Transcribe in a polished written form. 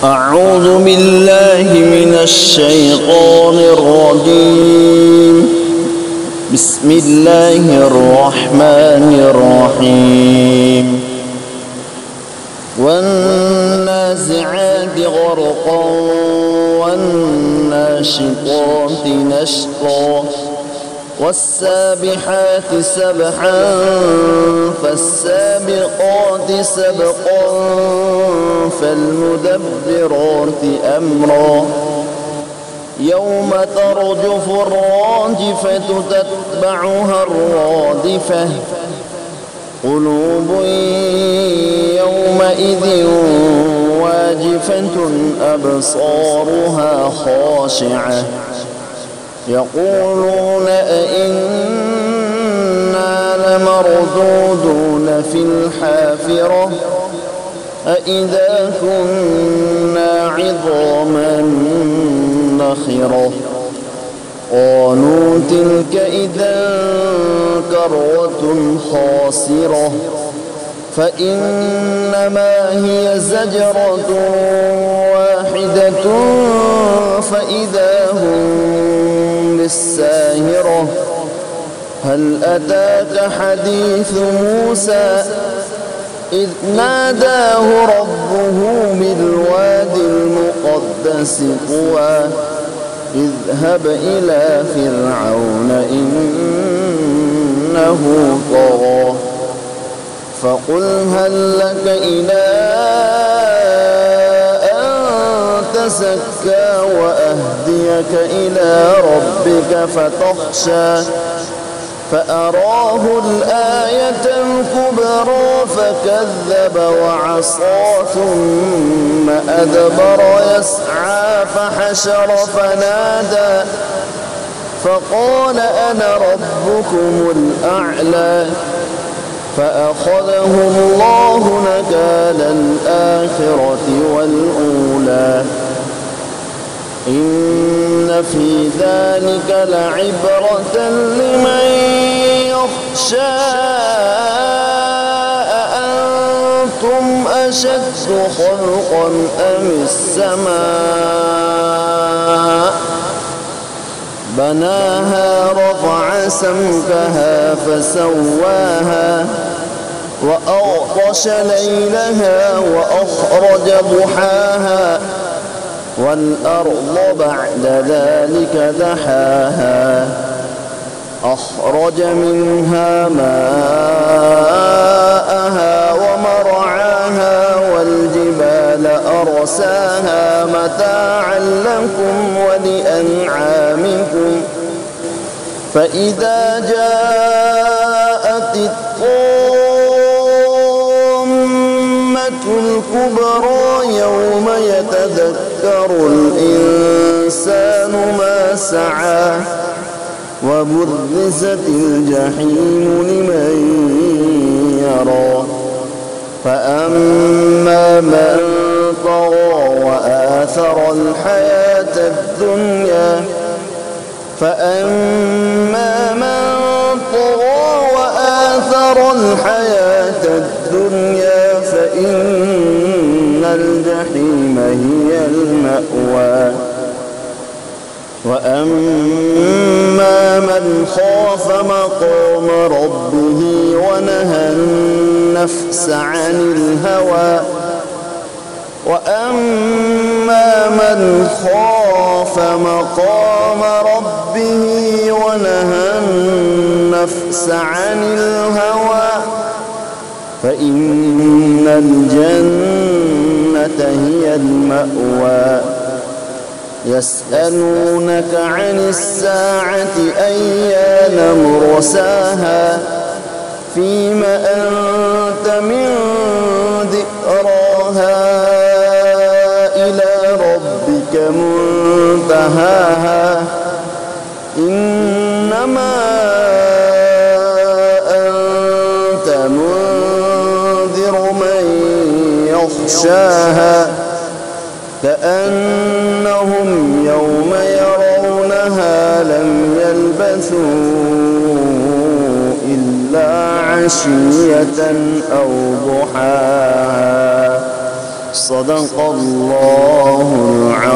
أعوذ بالله من الشيطان الرجيم. بسم الله الرحمن الرحيم. والنازعات غرقا والناشطات نشطا والسابحات سبحا فالسابقات سبقا فالمدبرات أمرا يوم ترجف الراجفة تتبعها الرادفة قلوب يومئذ واجفة أبصارها خاشعة يقولون أئنا لمردودون في الحافرة أئذا كنا عظاما نخرة قالوا تلك إذا كرة خاسرة فإنما هي زجرة واحدة فإذا هم بالساهرة هل أتاك حديث موسى إذ ناداه ربه بالواد المقدس طوى اذهب إلى فرعون إنه طغى فقل هل لك إلى أن تزكى وأهديك إلى ربك فتخشى فأراه الآية الكبرى فكذب وعصى ثم أدبر يسعى فحشر فنادى فقال أنا ربكم الأعلى فأخذه الله نكال الآخرة والأولى إن في ذلك لعبرة لمن يخشى أأنتم أشد خلقا أم السماء بناها رفع سمكها فسواها وأغطش ليلها وأخرج ضحاها والأرض بعد ذلك دحاها أخرج منها ماءها ومرعاها والجبال أرساها متاعا لكم ولأنعامكم فإذا جاءت الطامة الكبرى يوم يتذكر الإنسان ما سعى وبرزت الجحيم لمن يرى فأما من طغى وآثر الحياة الدنيا فأما من طغى وآثر الحياة الدنيا فإن الجحيم هي المأوى وأما من خاف مقام ربه ونهى النفس عن الهوى وأما من خاف مقام ربه ونهى النفس عن الهوى فإن الجنة هي المأوى يسألونك عن الساعة أيان مرساها فيم أنت من ذكراها إلى ربك منتهاها إنما أنت منذر من يخشاها كأنهم يوم يرونها لم يلبثوا إلا عشية أو ضحاها صدق الله العظيم.